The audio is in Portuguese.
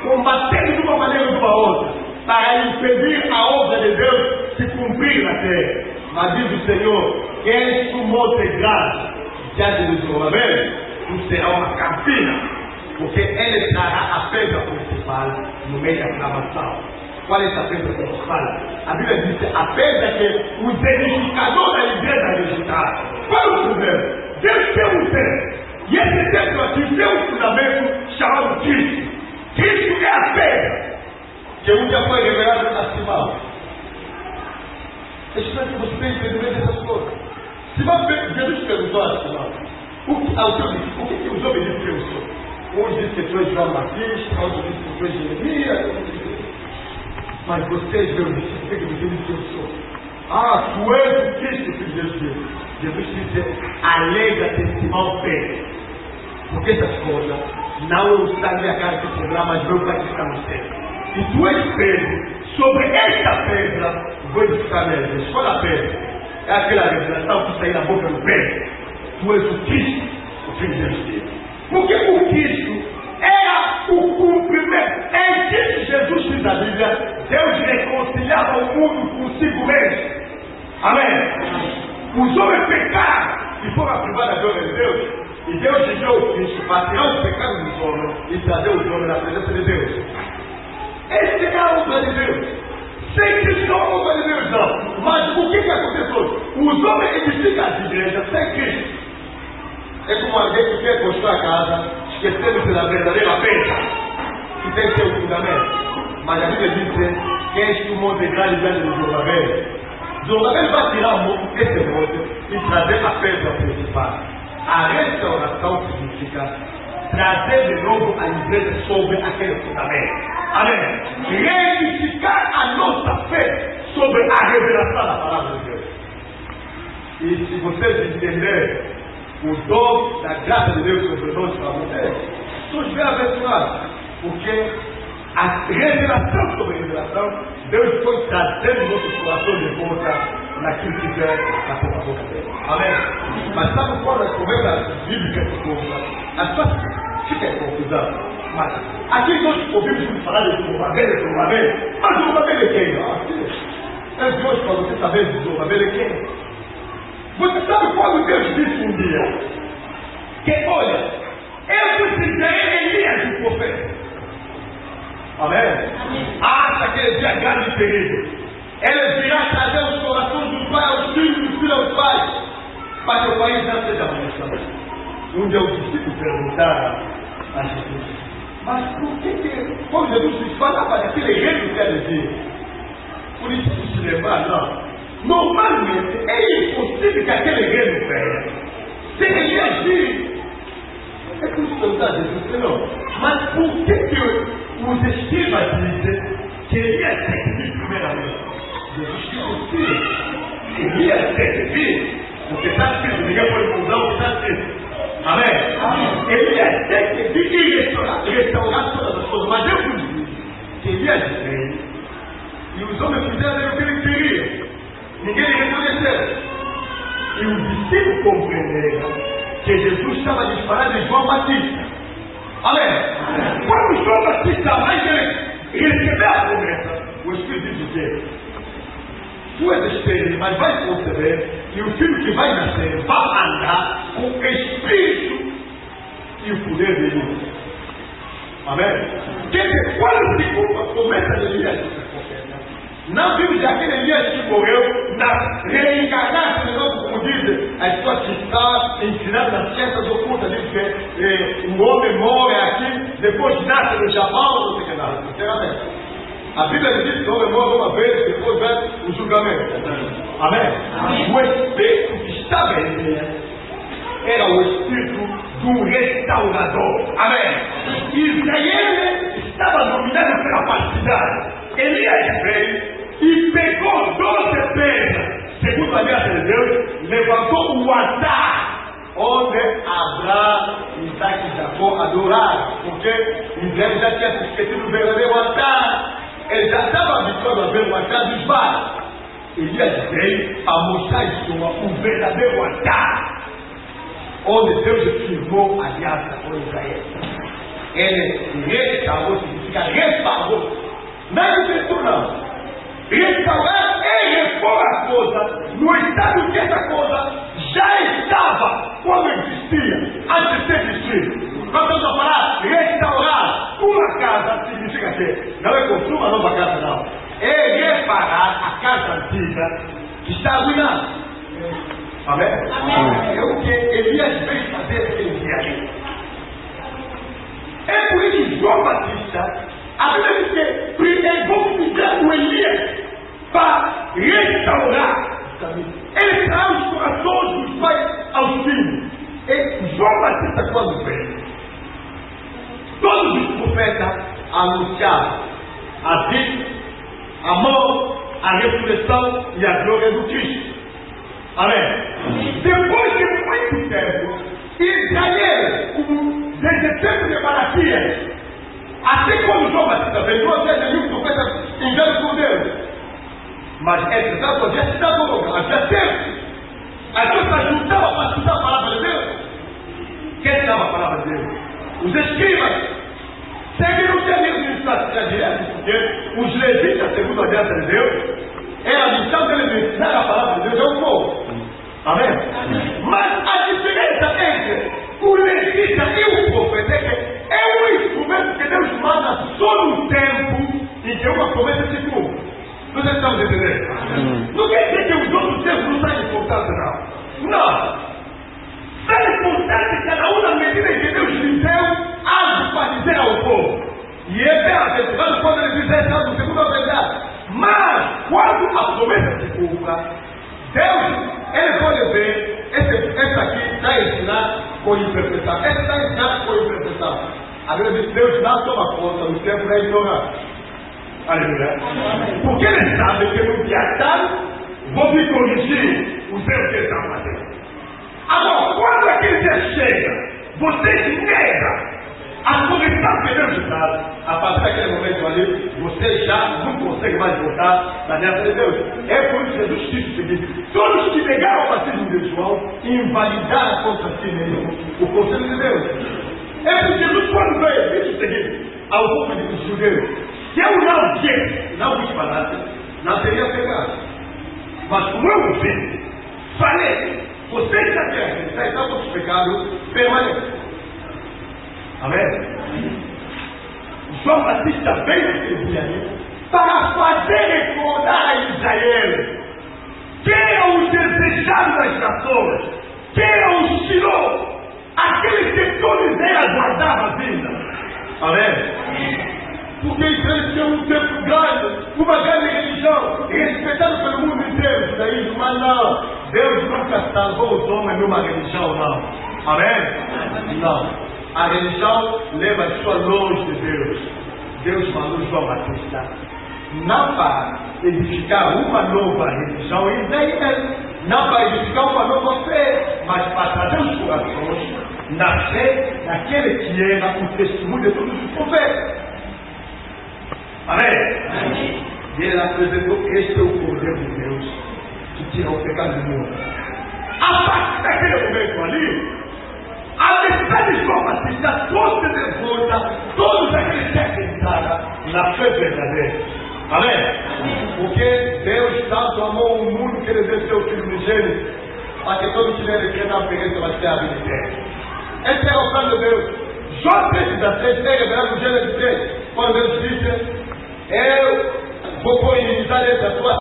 combatendo de uma maneira ou de uma outra, para impedir a obra de Deus se cumprir na terra. Mas diz o Senhor, quem sumou grande diante de Zorobabel, tu será uma campina, porque ele trará a pedra principal no meio da aclamação. Qual é essa pedra principal? A Bíblia diz a pedra que os edificadores da igreja registraram. Qual é o problema? Deus tem um templo, e esse templo aqui tem um fundamento chamado Cristo. Cristo é a pedra que um dia foi revelado a Simão. É estranho que você tem entendimento dessas coisas. Jesus perguntou a Simão, o que os homens dizem que eu sou? Uns dizem que tu és João Batista, outros dizem que tu és Jeremias. Mas vocês, meus discípulos, o que me dizem que eu sou? Ah, tu és o Cristo, filho de Deus. Jesus disse, alegra-te, Simão Pedro. Porque essas coisas não eu está na minha cara que será, mas meu Pai que está no céu. E tu és Pedro, sobre esta pedra vou edificar minha igreja. Qual a pedra? É aquela revelação que sai da boca do Pedro. Tu és o Cristo, o Filho de Deus. Porque o Cristo era o cumprimento. Em Cristo Jesus diz a Bíblia, Deus reconciliava o mundo consigo mesmo. Amém? Os homens pecaram e foram privados da glória de Deus. E Deus enviou o Cristo para tirar o pecado dos homens e trazer os homens na presença de Deus. Esse é a obra de Deus. Sem Cristo não é a obra de Deus, não. Mas o que aconteceu? Os homens edificam as igrejas sem Cristo. É como alguém que quer construir a casa, esquecendo-se da verdadeira pedra, que tem seu fundamento. Mas a Bíblia diz, quem estimou de grande diante de Zorobabel? Zorobabel vai tirar esse monte e trazer a pedra principal. A restauração significa trazer de novo a igreja sobre aquele fundamento. Amém? Reedificar a nossa fé sobre a revelação da palavra de Deus. E se vocês entenderem o dom da graça de Deus sobre nós para vocês, todos bem abençoados. Porque a revelação sobre a revelação, Deus foi trazendo nosso coração de volta naquilo que é na boca dele. Amém? Mas sabe qual é a conversa bíblica que conta? As pessoas ficam em confusão. Mas aqui nós ouvimos falar de Zorobabel, mas Zorobabel é quem? É Deus para você saber de Zorobabel é quem? Você sabe quando Deus disse um dia que, olha, eu precisei Elias de profeta. Amém? Acha aquele dia grande e terrível. Ele virá trazer os corações do pai aos filhos, dos filhos aos pais, para que o país não seja abençoado. Um dia os discípulos perguntaram a Jesus, mas por que quando Jesus falava daquele reino que ele dizia? Por isso se lembrar, não. Normalmente é impossível que aquele reino venha sem ele agir. É por isso que eu estou dizendo, Senhor, mas por que os escribas dizem que Elias tem que vir primeiramente? Jesus disse, Elias tem que vir, porque está escrito, ninguém pode mudar o que está escrito. Amém? Elias tem que vir e restaurar todas as coisas, mas eu vos digo que Elias veio e os homens fizeram o que ele queria. Ninguém lhe reconheceu. E os discípulos compreenderam que Jesus estava disparando de João Batista. Amém? Quando João Batista vai receber a promessa, o Espírito diz o quê? Tu és estéril, mas vai conceber, e o filho que vai nascer vai andar com o Espírito e o poder de Deus. Amém? Quer dizer, quando se cumpre a promessa de Elias, não vimos aquele Elias que morreu na reencarnação de novo, como dizem as pessoas que estão ensinando nas ciências ocultas, diz que o homem morre aqui, depois nasce no Japão, não sei o que nada. Sinceramente, a Bíblia diz que o homem morre uma vez, depois vem o julgamento. Amém? O Espírito que estava em Elias era o Espírito do restaurador. Amém? Israel estava dominado pela falsidade. Elias veio e pegou 12 pedras, segundo a aliança de Deus, levantou o altar onde Abraão, Isaac e Jacó adoraram, porque Israel já tinha se esquecido do verdadeiro altar. Ele já estava habituado a ver o altar dos bares. Elias veio a mostrar o verdadeiro altar, onde Deus firmou a aliança com Israel. Ele restaurou, significa Batista reparou. Não é diretor, não. Restaurar e repor a coisa no estado que essa coisa já estava quando existia, antes de existir. Nós estamos a falar restaurar uma casa, significa que não é construir uma nova casa, não. É reparar a casa antiga que está arruinada. Amém? Amém. É o que Elias veio fazer aquele dia ali. É por isso que João Batista, a Bíblia diz que vou pedir o Elias para restaurar. Ele traz os corações dos pais aos filhos. E João Batista, quando veio, todos os profetas anunciaram a vida, a morte, a ressurreição e a glória do Cristo. Amém? Depois de muito tempo, Israel, desde o tempo de Malaquias, até quando João Batista veio, duas vezes viu o profeta engano por Deus. Mas entretanto, havia sinagoga, havia tempo. As pessoas juntavam para escutar a palavra de Deus. Quem dava a palavra de Deus? Os escribas. Seguiram o caminho de direto, porque os levitas, segundo a aliança de Deus, era a missão deles ensinar a palavra de Deus ao povo. Amém? Mas a diferença entre o levita e o profeta é que é um instrumento que Deus manda só no tempo em que uma promessa se cumpre. Nós estamos entendendo? Não quer dizer que os outros tempos não são importantes, não. Não. São importantes cada um na medida em que Deus lhe deu algo para dizer ao povo. E é bem-aventurado quando ele dizer algo segundo a verdade. Mas, quando a promessa se cumpra, Deus, ele pode ver, esse aqui está ensinado com interpretação. Esse está ensinado com interpretação. A Bíblia diz, Deus não toma conta do tempo da ignorância. Aleluia. Porque ele sabe que no dia tal, vou me corrigir os erros que ele está fazendo. Agora, quando aquele dia chega, vocês negam a correção que Deus dá, a partir daquele momento ali, você já não consegue mais voltar na aliança de Deus. É por isso que Jesus disse o seguinte: todos que negaram o batismo de João invalidaram contra si mesmo o conselho de Deus. É por isso que Jesus, quando veio, disse o seguinte ao povo dos judeus: se eu não vos falasse, não teria pegado. Mas como eu vi, falei, vocês já têm acreditar, então os pecados permanecem. Amém? João Batista veio naquele dia ali para fazer recordar a Israel quem é o desejado das nações, quem é o Shiloh, aquele que todos eles aguardavam a vinda. Amém? Porque Israel tinha um tempo grande, uma grande religião, respeitado pelo mundo inteiro. Daí, mas não, Deus nunca salvou os homens numa religião, não. Amém? Não. A religião leva a sua longe de Deus. Deus mandou João Batista não para edificar uma nova religião em Israel, não para edificar uma nova fé, mas para trazer os corações na fé daquele que era o testemunho de todos os profetas. Amém? E ele apresentou: este é o Cordeiro de Deus que tira o pecado do mundo. A partir daquele momento ali, a mensagem de João Batista trouxe de volta todos aqueles que acreditaram na fé verdadeira. Amém? Porque Deus tanto amou o mundo que ele deu seu Filho unigênito, para que todos tiverem que não pereçam, mas tenham a vida eterna. Esse é o plano de Deus. João 3,16 é revelado no Gênesis 3, quando Deus disse: eu vou pôr inimizade entre a tua